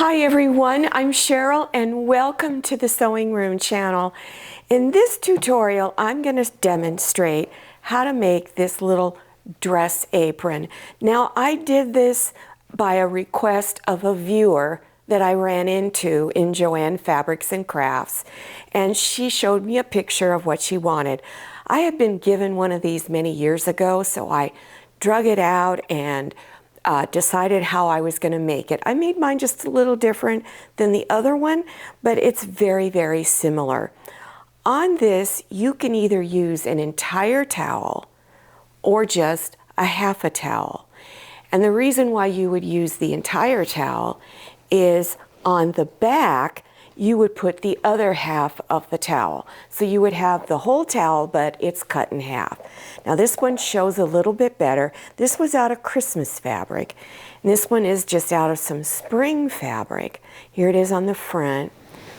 Hi everyone, I'm Cheryl and welcome to the Sewing Room channel. In this tutorial, I'm going to demonstrate how to make this little dress apron. Now, I did this by a request of a viewer that I ran into in Joanne Fabrics and Crafts, and she showed me a picture of what she wanted. I had been given one of these many years ago, so I drug it out and decided how I was going to make it. I made mine just a little different than the other one, but it's very, very similar. On this, you can either use an entire towel or just a half a towel. And the reason why you would use the entire towel is on the back, you would put the other half of the towel. So you would have the whole towel, but it's cut in half. Now this one shows a little bit better. This was out of Christmas fabric. And this one is just out of some spring fabric. Here it is on the front.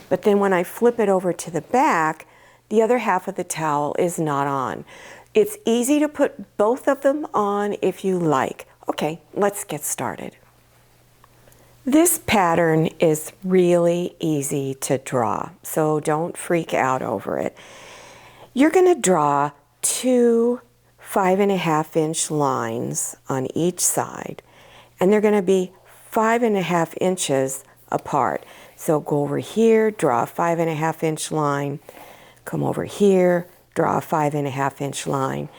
But then when I flip it over to the back, the other half of the towel is not on. It's easy to put both of them on if you like. Okay, let's get started. This pattern is really easy to draw, so don't freak out over it. You're going to draw two 5.5-inch lines on each side, and they're going to be 5.5 inches apart. So go over here, draw a 5.5-inch line, come over here, draw a 5.5-inch line,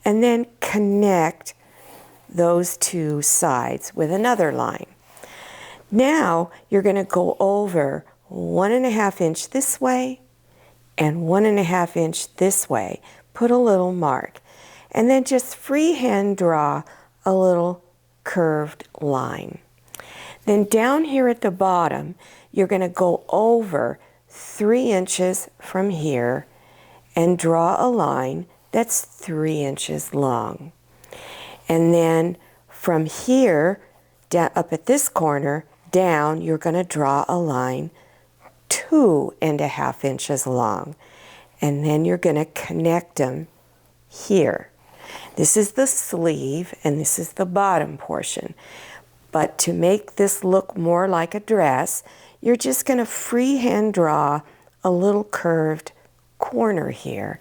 and then connect those two sides with another line. Now you're going to go over 1.5 inch this way and 1.5 inch this way. Put a little mark and then just freehand draw a little curved line. Then down here at the bottom, you're going to go over 3 inches from here and draw a line that's 3 inches long. And then from here down up at this corner down, you're going to draw a line 2.5 inches long, and then you're going to connect them here. This is the sleeve and this is the bottom portion. But to make this look more like a dress, you're just going to freehand draw a little curved corner here,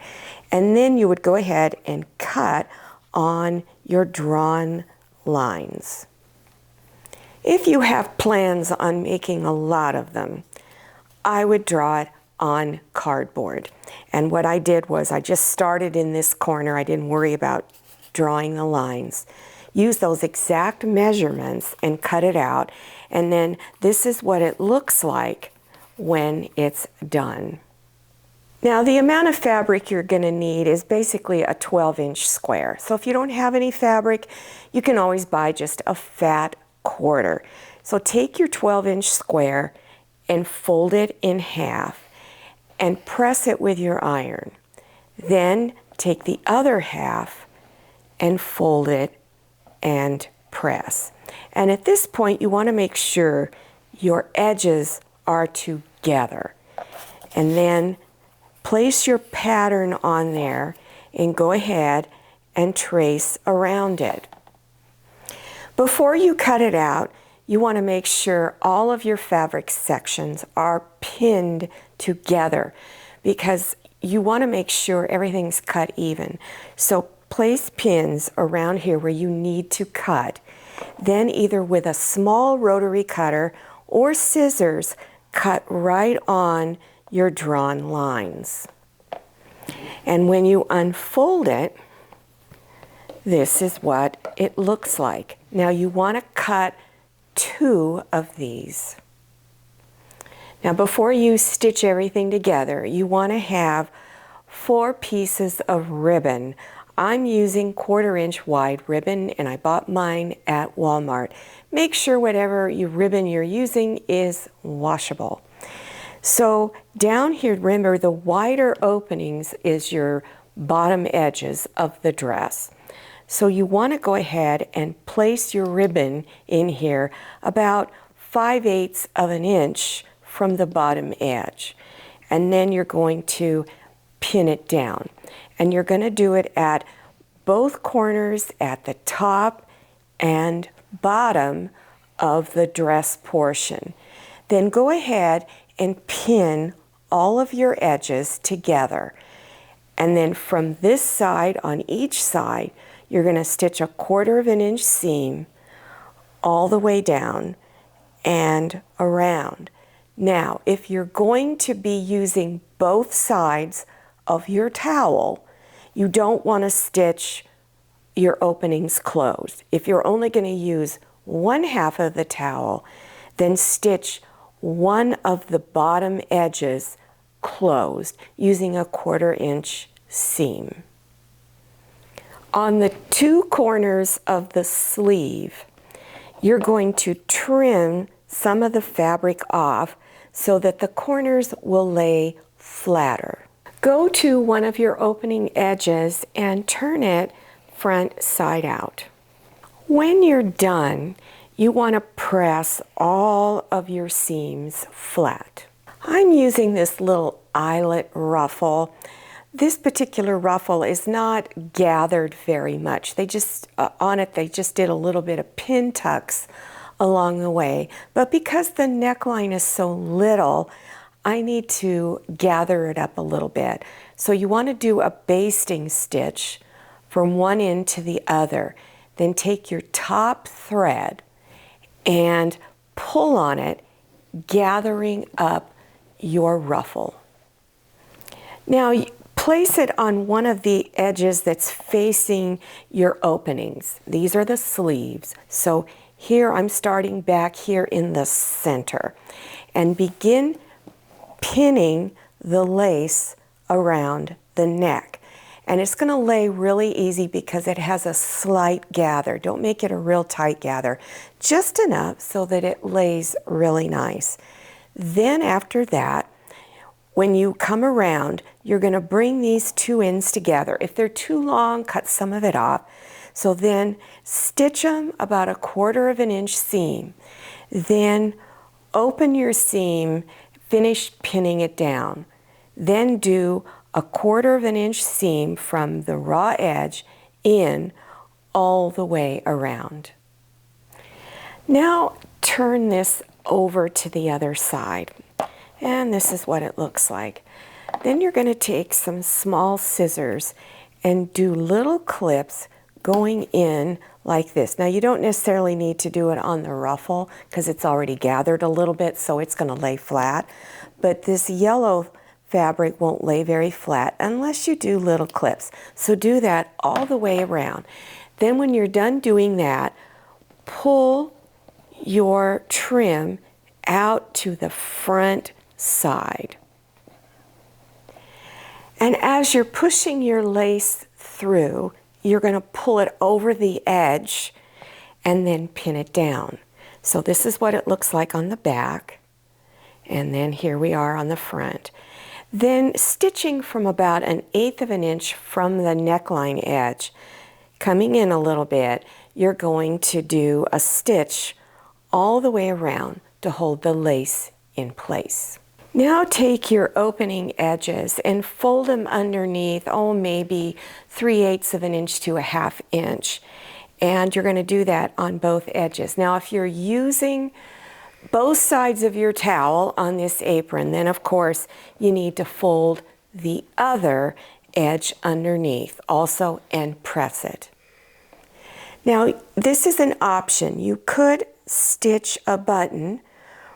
and then you would go ahead and cut on your drawn lines. If you have plans on making a lot of them, I would draw it on cardboard. And what I did was I just started in this corner. I didn't worry about drawing the lines. Use those exact measurements and cut it out. And then this is what it looks like when it's done. Now the amount of fabric you're going to need is basically a 12-inch square. So if you don't have any fabric, you can always buy just a fat quarter. So take your 12-inch square and fold it in half and press it with your iron. Then take the other half and fold it and press. And at this point, you want to make sure your edges are together. And then place your pattern on there and go ahead and trace around it. Before you cut it out, you want to make sure all of your fabric sections are pinned together because you want to make sure everything's cut even. So place pins around here where you need to cut. Then either with a small rotary cutter or scissors, cut right on your drawn lines. And when you unfold it, this is what it looks like. Now you want to cut 2 of these. Now before you stitch everything together, you want to have 4 pieces of ribbon. I'm using 1/4 inch wide ribbon and I bought mine at Walmart. Make sure whatever ribbon you're using is washable. So down here, remember the wider openings is your bottom edges of the dress. So you want to go ahead and place your ribbon in here about 5/8 of an inch from the bottom edge. And then you're going to pin it down. And you're going to do it at both corners at the top and bottom of the dress portion. Then go ahead and pin all of your edges together. And then from this side, on each side, you're going to stitch a 1/4 inch seam all the way down and around. Now, if you're going to be using both sides of your towel, you don't want to stitch your openings closed. If you're only going to use 1/2 of the towel, then stitch one of the bottom edges closed using a 1/4 inch seam. On the 2 corners of the sleeve, you're going to trim some of the fabric off so that the corners will lay flatter. Go to one of your opening edges and turn it front side out. When you're done, you want to press all of your seams flat. I'm using this little eyelet ruffle. This particular ruffle is not gathered very much. They just, on it, they just did a little bit of pin tucks along the way. But because the neckline is so little, I need to gather it up a little bit. So you want to do a basting stitch from one end to the other. Then take your top thread and pull on it, gathering up your ruffle. Now, place it on one of the edges that's facing your openings. These are the sleeves. So here I'm starting back here in the center, and begin pinning the lace around the neck. And it's going to lay really easy because it has a slight gather. Don't make it a real tight gather, just enough so that it lays really nice. Then after that, when you come around, you're going to bring these 2 ends together. If they're too long, cut some of it off. So then stitch them about a 1/4 inch seam. Then open your seam, finish pinning it down. Then do a 1/4 inch seam from the raw edge in all the way around. Now turn this over to the other side. And this is what it looks like. Then you're going to take some small scissors and do little clips going in like this. Now you don't necessarily need to do it on the ruffle because it's already gathered a little bit, so it's going to lay flat. But this yellow fabric won't lay very flat unless you do little clips. So do that all the way around. Then when you're done doing that, pull your trim out to the front side. And as you're pushing your lace through, you're going to pull it over the edge and then pin it down. So this is what it looks like on the back. And then here we are on the front. Then stitching from about 1/8 inch from the neckline edge, coming in a little bit, you're going to do a stitch all the way around to hold the lace in place. Now take your opening edges and fold them underneath, maybe 3/8 inch to 1/2 inch. And you're going to do that on both edges. Now, if you're using both sides of your towel on this apron, then of course you need to fold the other edge underneath also and press it. Now, this is an option. You could stitch a button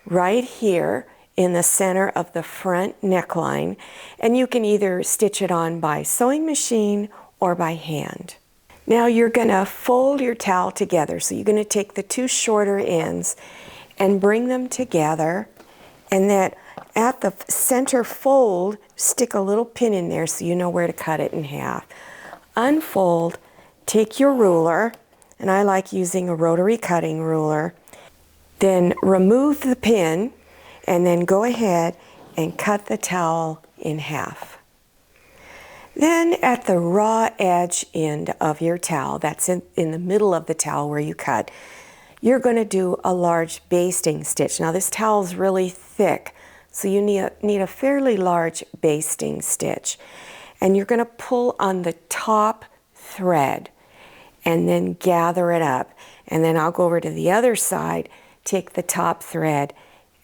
right here in the center of the front neckline, and you can either stitch it on by sewing machine or by hand. Now you're going to fold your towel together. So you're going to take the 2 shorter ends and bring them together, and then at the center fold, stick a little pin in there so you know where to cut it in half. Unfold, take your ruler, and I like using a rotary cutting ruler, then remove the pin, and then go ahead and cut the towel in half. Then at the raw edge end of your towel, that's in the middle of the towel where you cut, you're going to do a large basting stitch. Now this towel is really thick, so you need a fairly large basting stitch. And you're going to pull on the top thread and then gather it up. And then I'll go over to the other side, take the top thread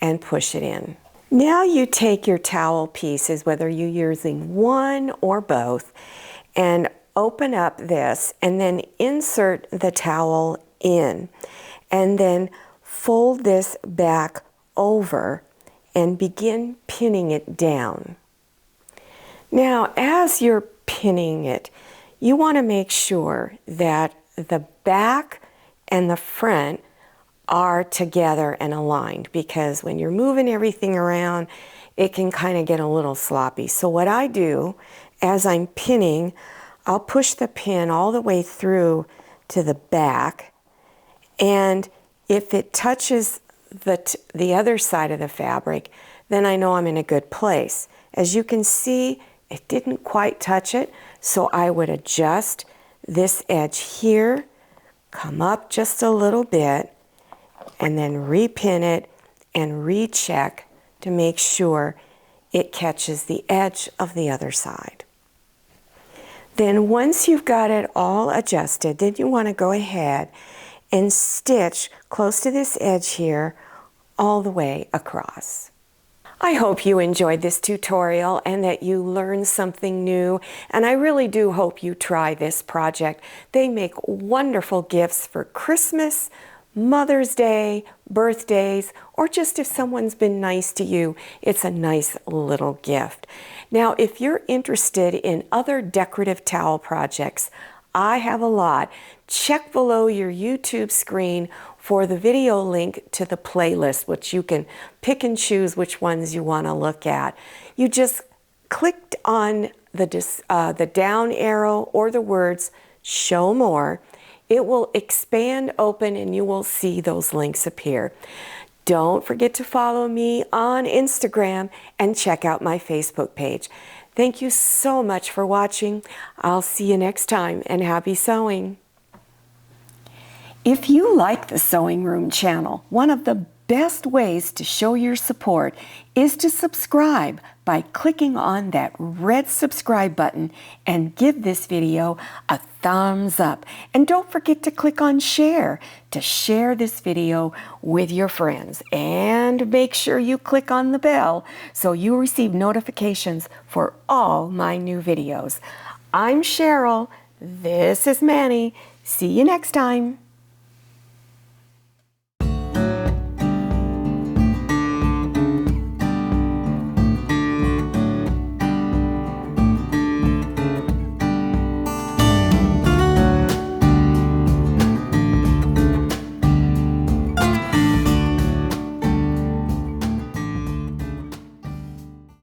and push it in. Now you take your towel pieces, whether you're using one or both, and open up this and then insert the towel in, and then fold this back over and begin pinning it down. Now, as you're pinning it, you want to make sure that the back and the front are together and aligned, because when you're moving everything around, it can kind of get a little sloppy. So what I do as I'm pinning, I'll push the pin all the way through to the back, and if it touches the other side of the fabric, then I know I'm in a good place. As you can see, it didn't quite touch it, so I would adjust this edge here, come up just a little bit, and then repin it and recheck to make sure it catches the edge of the other side. Then once you've got it all adjusted, then you want to go ahead and stitch close to this edge here all the way across. I hope you enjoyed this tutorial and that you learned something new, and I really do hope you try this project. They make wonderful gifts for Christmas, Mother's Day, birthdays, or just if someone's been nice to you, it's a nice little gift. Now, if you're interested in other decorative towel projects, I have a lot. Check below your YouTube screen for the video link to the playlist, which you can pick and choose which ones you want to look at. You just clicked on the down arrow or the words "Show More." It will expand open and you will see those links appear. Don't forget to follow me on Instagram and check out my Facebook page. Thank you so much for watching. I'll see you next time, and happy sewing. If you like the Sewing Room channel, one of the best ways to show your support is to subscribe by clicking on that red subscribe button and give this video a thumbs up. And don't forget to click on share to share this video with your friends. And make sure you click on the bell so you receive notifications for all my new videos. I'm Cheryl. This is Manny. See you next time.